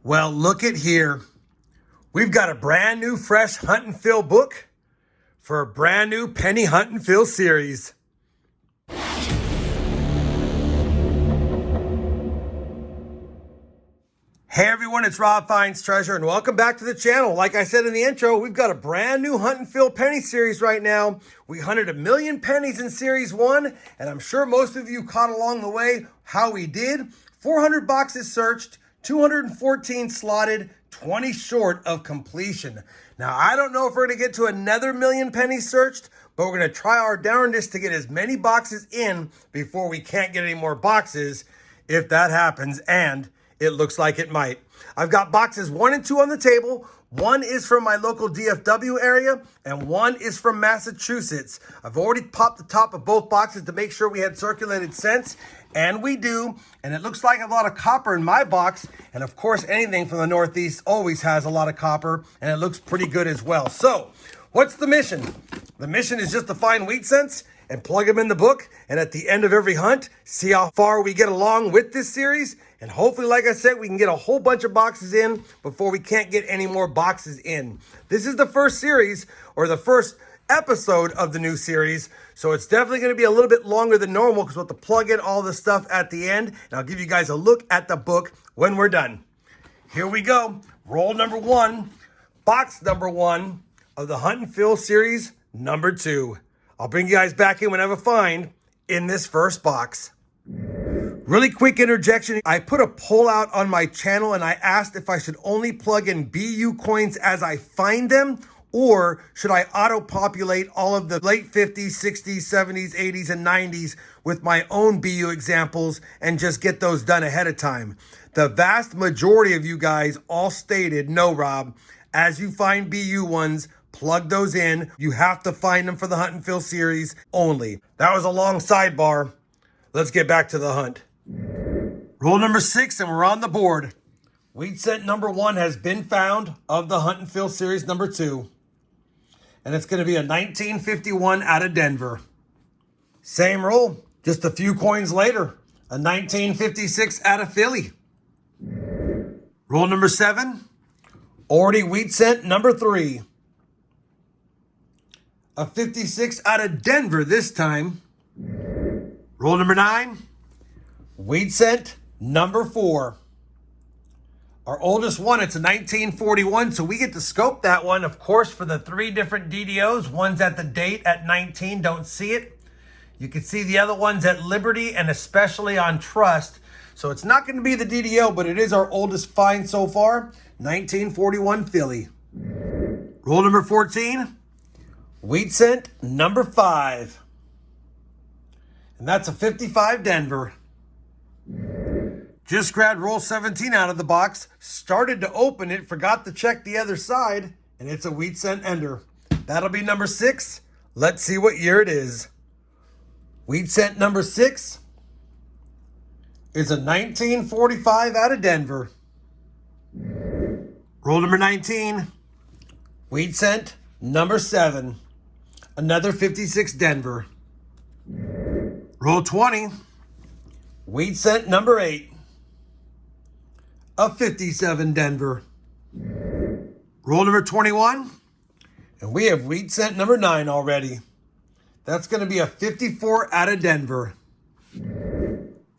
Well, look at here. We've got a brand new fresh hunt and fill book for a brand new penny hunt and fill series. Hey everyone, it's Rob Finds Treasure and welcome back to the channel. Like I said in the intro, we've got a brand new hunt and fill penny series right now. We hunted 1,000,000 pennies in series 1, and I'm sure most of you caught along the way how we did. 400 boxes searched, 214 slotted, 20 short of completion. Now, I don't know if we're going to get to another 1,000,000 pennies searched, but we're going to try our darndest to get as many boxes in before we can't get any more boxes, if that happens, and it looks like it might. I've got boxes 1 and 2 on the table. One is from my local DFW area, and one is from Massachusetts. I've already popped the top of both boxes to make sure we had circulated cents, and we do. And it looks like a lot of copper in my box, and of course, anything from the Northeast always has a lot of copper, and it looks pretty good as well. So, what's the mission? The mission is just to find wheat cents and plug them in the book, and at the end of every hunt, see how far we get along with this series, and hopefully, like I said, we can get a whole bunch of boxes in before we can't get any more boxes in. This is the first series, or the first episode of the new series, so it's definitely going to be a little bit longer than normal because we'll have to plug in all the stuff at the end, and I'll give you guys a look at the book when we're done. Here we go. Roll number 1, box number 1 of the Hunt and Fill series number 2. I'll bring you guys back in when I have a find in this first box. Really quick interjection. I put a poll out on my channel and I asked if I should only plug in BU coins as I find them, or should I auto-populate all of the late 50s, 60s, 70s, 80s, and 90s with my own BU examples and just get those done ahead of time? The vast majority of you guys all stated, no, Rob, as you find BU ones, plug those in. You have to find them for the Hunt and Fill series only. That was a long sidebar. Let's get back to the hunt. Roll number 6, and we're on the board. Wheat cent number 1 has been found of the Hunt and Fill series number 2. And it's going to be a 1951 out of Denver. Same roll, just a few coins later. A 1956 out of Philly. Roll number 7. Already wheat cent number 3. A 56 out of Denver this time. Roll number 9. Wheat cent number 4. Our oldest one, it's a 1941, so we get to scope that one, of course, for the 3 different DDOs. One's at the date at 19, don't see it. You can see the other ones at Liberty and especially on Trust. So it's not going to be the DDO, but it is our oldest find so far, 1941 Philly. Roll number 14. Wheat cent number 5. And that's a 55 Denver. Just grabbed roll 17 out of the box, started to open it, forgot to check the other side, and it's a wheat cent ender. That'll be number 6. Let's see what year it is. Wheat cent number 6 is a 1945 out of Denver. Roll number 19. Wheat cent number 7. Another 56 Denver. Roll 20. Wheat cent number 8. A 57 Denver. Roll number 21. And we have wheat cent number 9 already. That's going to be a 54 out of Denver.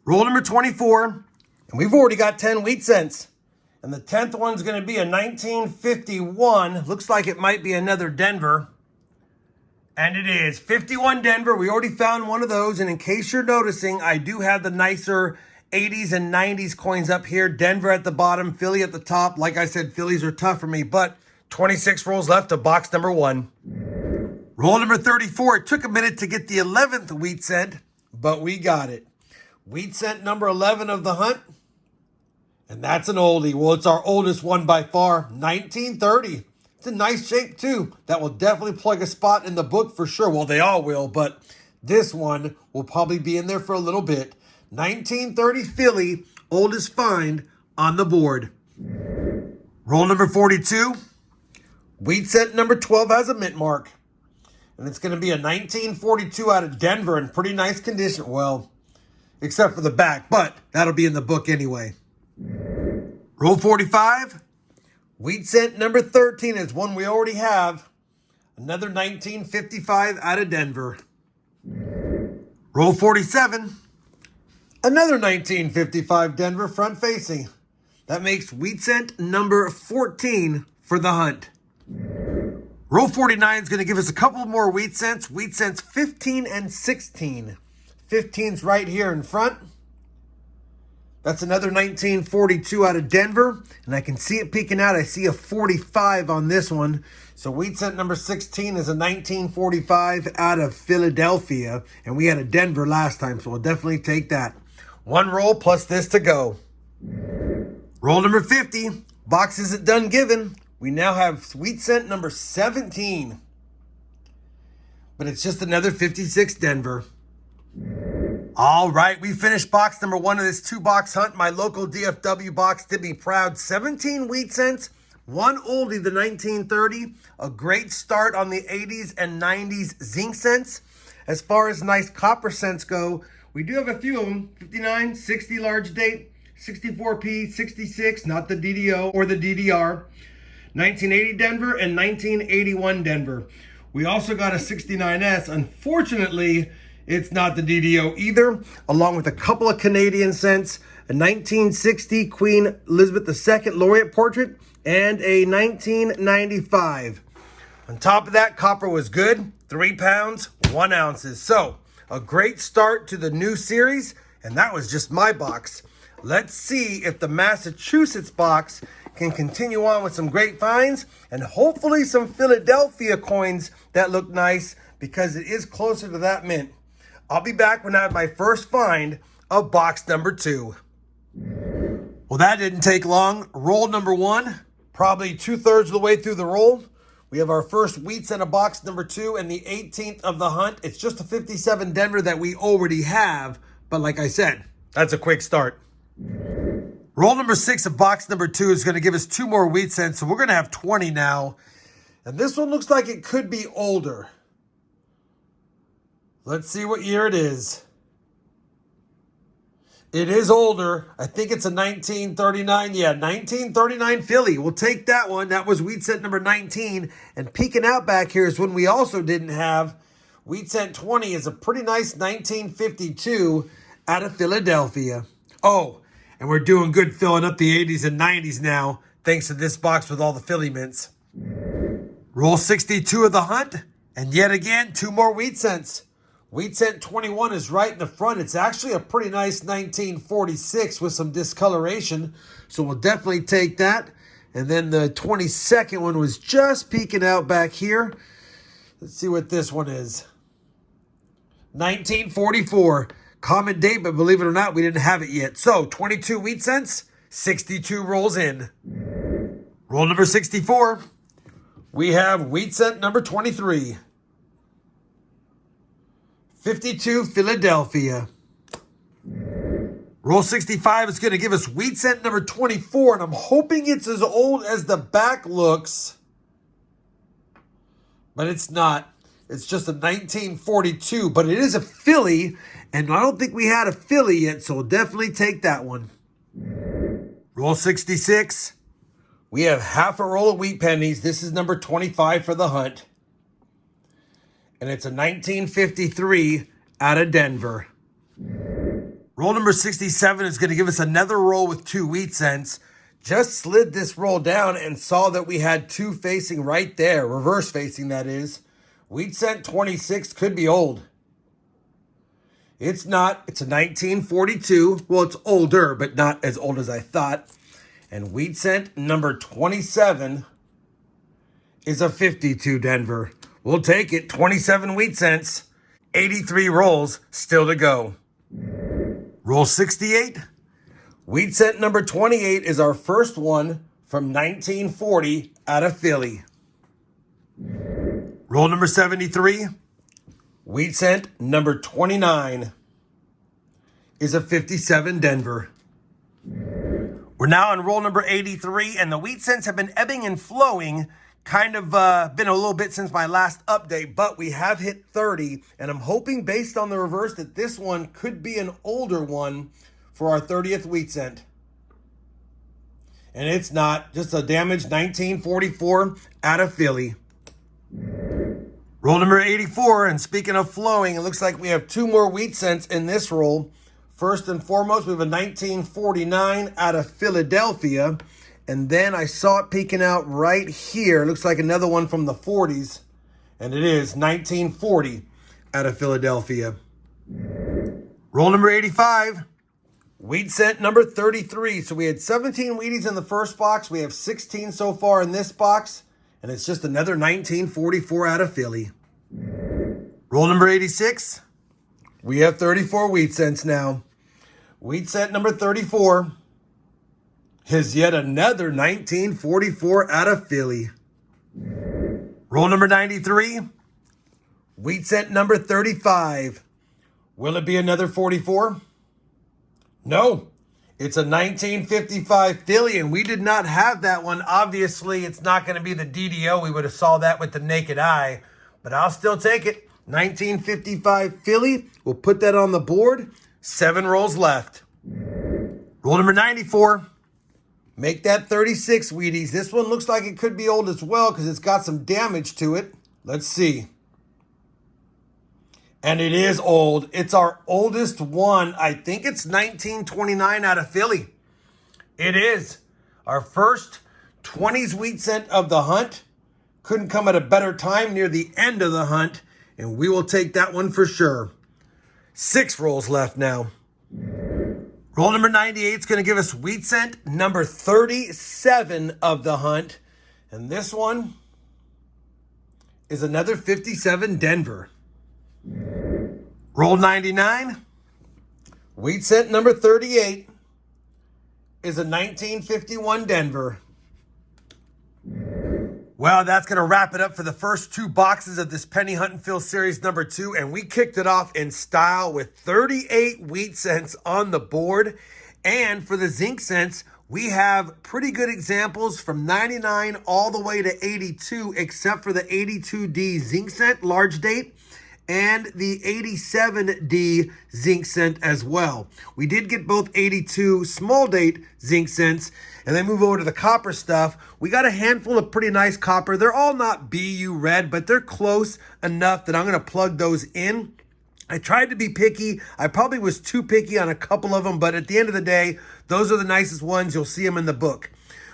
Roll number 24. And we've already got 10 wheat cents. And the 10th one's going to be a 1951. Looks like it might be another Denver. And it is 51 Denver. We already found one of those. And in case you're noticing, I do have the nicer 80s and 90s coins up here. Denver at the bottom, Philly at the top. Like I said, Phillies are tough for me, but 26 rolls left of box number 1. Roll number 34. It took a minute to get the 11th wheat cent, but we got it. Wheat cent number 11 of the hunt. And that's an oldie. Well, it's our oldest one by far, 1930. It's a nice shape too. That will definitely plug a spot in the book for sure. Well, they all will, but this one will probably be in there for a little bit. 1930 Philly, oldest find on the board. Roll number 42. Wheat cent number 12 has a mint mark. And it's going to be a 1942 out of Denver in pretty nice condition. Well, except for the back, but that'll be in the book anyway. Roll 45. Wheat cent number 13 is one we already have. Another 1955 out of Denver. Roll 47. Another 1955 Denver front facing. That makes wheat cent number 14 for the hunt. Roll 49 is going to give us a couple more wheat cents. Wheat cents 15 and 16. 15's right here in front. That's another 1942 out of Denver. And I can see it peeking out. I see a 45 on this one. So wheat cent number 16 is a 1945 out of Philadelphia. And we had a Denver last time, so we'll definitely take that. One roll plus this to go. Roll number 50. Box isn't done giving. We now have wheat cent number 17. But it's just another 56 Denver. All right, we finished box number 1 of this 2-box hunt. My local DFW box did me proud. 17 wheat cents, 1 oldie, the 1930. A great start on the 80s and 90s zinc cents. As far as nice copper cents go, we do have a few of them. 59, 60 large date, 64p, 66, not the DDO or the DDR. 1980 Denver and 1981 Denver. We also got a 69S. Unfortunately, it's not the DDO either, along with a couple of Canadian cents, a 1960 Queen Elizabeth II Laureate portrait, and a 1995. On top of that, copper was good, 3 pounds, 1 ounces. So, a great start to the new series, and that was just my box. Let's see if the Massachusetts box can continue on with some great finds, and hopefully some Philadelphia coins that look nice, because it is closer to that mint. I'll be back when I have my first find of box number 2. Well, that didn't take long. Roll number 1, probably 2/3 of the way through the roll. We have our first wheat cent of box number 2 and the 18th of the hunt. It's just a 57 Denver that we already have, but like I said, that's a quick start. Roll number 6 of box number 2 is going to give us 2 more wheat cents, so we're going to have 20 now. And this one looks like it could be older. Let's see what year it is. It is older. I think it's a 1939. Yeah, 1939 Philly. We'll take that one. That was wheat cent number 19. And peeking out back here is when we also didn't have. Wheat cent 20 is a pretty nice 1952 out of Philadelphia. Oh, and we're doing good filling up the 80s and 90s now, thanks to this box with all the Philly mints. Roll 62 of the hunt. And yet again, 2 more wheat cents. Wheat cent 21 is right in the front. It's actually a pretty nice 1946 with some discoloration. So we'll definitely take that. And then the 22nd one was just peeking out back here. Let's see what this one is. 1944. Common date, but believe it or not, we didn't have it yet. So 22 wheat cents, 62 rolls in. Roll number 64. We have wheat cent number 23. 52 Philadelphia. Roll 65 is going to give us wheat cent number 24, and I'm hoping it's as old as the back looks. But it's not. It's just a 1942, but it is a Philly, and I don't think we had a Philly yet, so we'll definitely take that one. Roll 66. We have half a roll of wheat pennies. This is number 25 for the hunt. And it's a 1953 out of Denver. Roll number 67 is going to give us another roll with 2 wheat cents. Just slid this roll down and saw that we had 2 facing right there. Reverse facing, that is. Wheat cent 26 could be old. It's not. It's a 1942. Well, it's older, but not as old as I thought. And wheat cent number 27 is a 52 Denver. We'll take it. 27 wheat cents. 83 rolls still to go. Roll 68. Wheat cent number 28 is our first one from 1940 out of Philly. Roll number 73. Wheat cent number 29 is a 57 Denver. We're now on roll number 83, and the wheat cents have been ebbing and flowing. Kind of been a little bit since my last update, but we have hit 30, and I'm hoping based on the reverse that this one could be an older one for our 30th wheat cent. And it's not. Just a damaged 1944 out of Philly. Roll number 84, and speaking of flowing, it looks like we have two more wheat cents in this roll. First and foremost, we have a 1949 out of Philadelphia. And then I saw it peeking out right here. It looks like another one from the 40s. And it is 1940 out of Philadelphia. Roll number 85. Wheat cent number 33. So we had 17 Wheaties in the first box. We have 16 so far in this box. And it's just another 1944 out of Philly. Roll number 86. We have 34 wheat cents now. Wheat cent number 34 is yet another 1944 out of Philly. Roll number 93. Wheat cent number 35. Will it be another 44? No. It's a 1955 Philly, and we did not have that one. Obviously, it's not going to be the DDO. We would have saw that with the naked eye, but I'll still take it. 1955 Philly. We'll put that on the board. 7 rolls left. Roll number 94. Make that 36 Wheaties. This one looks like it could be old as well because it's got some damage to it. Let's see. And it is old. It's our oldest one. I think it's 1929 out of Philly. It is. Our first 20s wheat cent of the hunt. Couldn't come at a better time near the end of the hunt. And we will take that one for sure. 6 rolls left now. Roll number 98 is going to give us wheat cent number 37 of the hunt. And this one is another 57 Denver. Roll 99. Wheat cent number 38 is a 1951 Denver. Well, that's going to wrap it up for the first 2 boxes of this Penny Hunt and Fill Series number 2. And we kicked it off in style with 38 wheat cents on the board. And for the zinc cents, we have pretty good examples from 99 all the way to 82, except for the 82D zinc cent large date and the 87D zinc cent as well. We did get both 82 small date zinc cents, and then move over to the copper stuff. We got a handful of pretty nice copper. They're all not BU red, but they're close enough that I'm going to plug those in. I tried to be picky. I probably was too picky on a couple of them, but at the end of the day, those are the nicest ones. You'll see them in the book.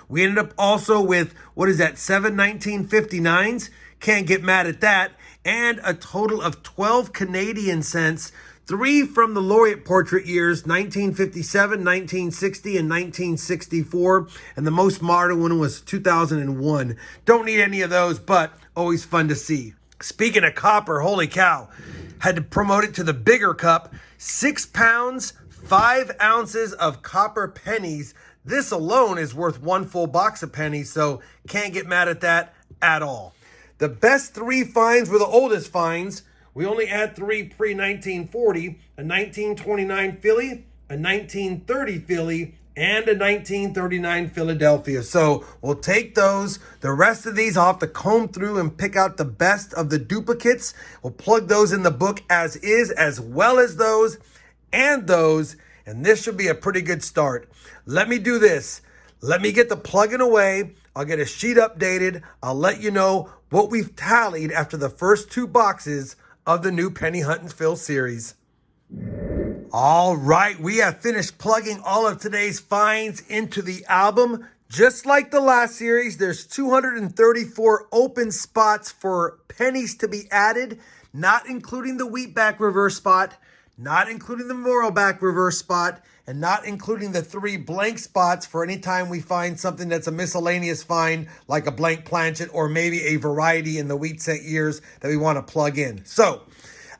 We ended up also with, what is that, 7 1959s? Can't get mad at that. And a total of 12 Canadian cents, 3 from the laureate portrait years, 1957, 1960, and 1964. And the most modern one was 2001. Don't need any of those, but always fun to see. Speaking of copper, holy cow. Had to promote it to the bigger cup. 6 pounds, 5 ounces of copper pennies. This alone is worth 1 full box of pennies, so can't get mad at that at all. The best 3 finds were the oldest finds. We only had 3 pre-1940, a 1929 Philly, a 1930 Philly, and a 1939 Philadelphia. So we'll take those. The rest of these I'll have to comb through and pick out the best of the duplicates. We'll plug those in the book as is, as well as those and those. And this should be a pretty good start. Let me do this. Let me get the plugging away. I'll get a sheet updated. I'll let you know what we've tallied after the first 2 boxes of the new Penny Hunt and Fill series. All right, we have finished plugging all of today's finds into the album. Just like the last series, there's 234 open spots for pennies to be added, not including the wheatback reverse spot, not including the memorial back reverse spot, and not including the 3 blank spots for any time we find something that's a miscellaneous find, like a blank planchet or maybe a variety in the wheat cent years that we want to plug in. So,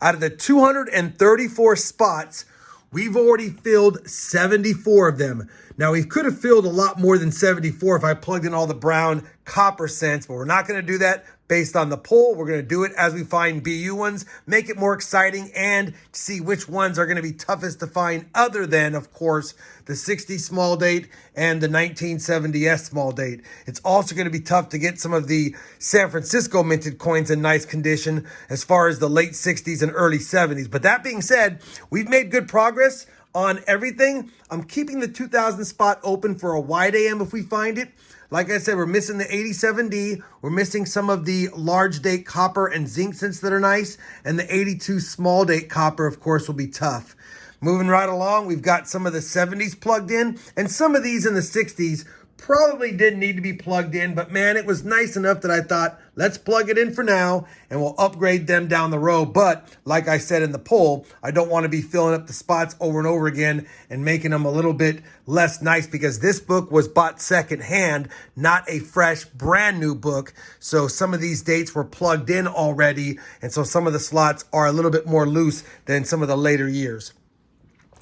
out of the 234 spots, we've already filled 74 of them. Now, we could have filled a lot more than 74 if I plugged in all the brown copper cents, but we're not going to do that based on the poll. We're going to do it as we find BU ones, make it more exciting, and see which ones are going to be toughest to find other than, of course, the 60 small date and the 1970S small date. It's also going to be tough to get some of the San Francisco minted coins in nice condition as far as the late 60s and early 70s. But that being said, we've made good progress On everything, I'm keeping the 2000 spot open for a wide AM if we find it. Like I said, we're missing the 87D. We're missing some of the large date copper and zinc scents that are nice. And the 82 small date copper, of course, will be tough. Moving right along, we've got some of the 70s plugged in. And some of these in the 60s probably didn't need to be plugged in. But man, it was nice enough that I thought, let's plug it in for now. And we'll upgrade them down the road. But like I said in the poll, I don't want to be filling up the spots over and over again and making them a little bit less nice, because this book was bought secondhand, not a fresh brand new book. So some of these dates were plugged in already. And so some of the slots are a little bit more loose than some of the later years.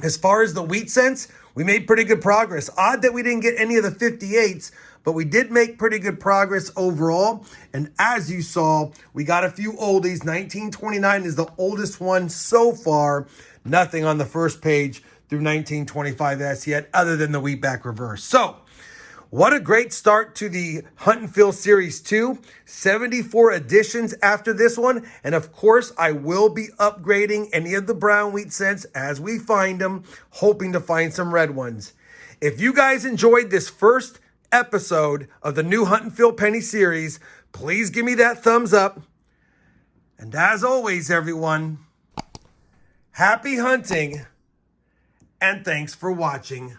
As far as the wheat cents, we made pretty good progress. Odd that we didn't get any of the 58s, but we did make pretty good progress overall. And as you saw, we got a few oldies. 1929 is the oldest one so far. Nothing on the first page through 1925S yet, other than the wheatback reverse. So, what a great start to the Hunt and Fill Series 2. 74 editions after this one. And of course, I will be upgrading any of the brown wheat scents as we find them, hoping to find some red ones. If you guys enjoyed this first episode of the new Hunt and Fill Penny series, please give me that thumbs up. And as always, everyone, happy hunting and thanks for watching.